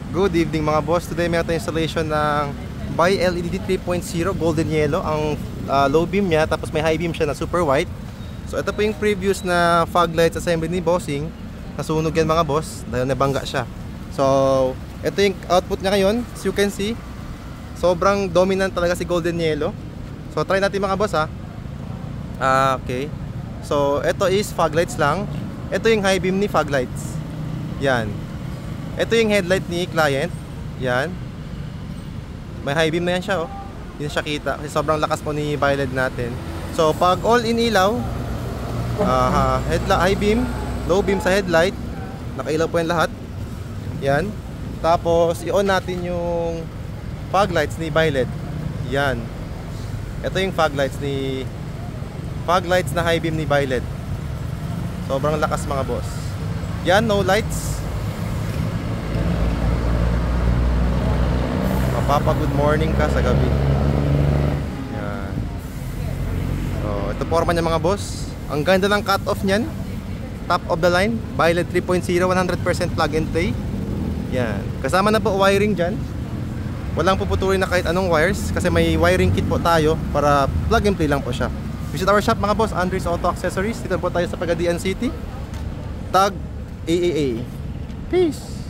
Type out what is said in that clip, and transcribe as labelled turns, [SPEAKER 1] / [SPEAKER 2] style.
[SPEAKER 1] Good evening mga boss. Today meron tayong installation ng Buy LED 3.0 golden yellow. Ang low beam niya, tapos may high beam siya na super white. So ito po yung previous na fog lights assembly ni Bossing. Nasunog yan mga boss dahil nabangga siya. So ito yung output niya ngayon. As you can see, sobrang dominant talaga si golden yellow. So try natin mga boss ha. Okay. So ito is fog lights lang. Ito yung high beam ni fog lights. Yan. Ito yung headlight ni client. Yan. May high beam na yan siya oh. Hindi siya kita kasi sobrang lakas po ni Buy LED natin. So pag all in ilaw, high beam, low beam sa headlight, nakailaw po yung lahat. Yan. Tapos i-on natin yung fog lights ni Buy LED. Yan. Ito yung fog lights na high beam ni Buy LED. Sobrang lakas mga boss. Yan, no lights. Mapapa-good morning ka sa gabi. Yan. So, ito forma niya mga boss. Ang ganda ng cut-off niyan. Top of the line. Buy LED 3.0, 100% plug and play. Yan. Kasama na po wiring dyan. Walang puputulin na kahit anong wires kasi may wiring kit po tayo para plug and play lang po siya. Visit our shop mga boss, Andres Auto Accessories. Dito po tayo sa Pagadian City. Tag AAA. Peace!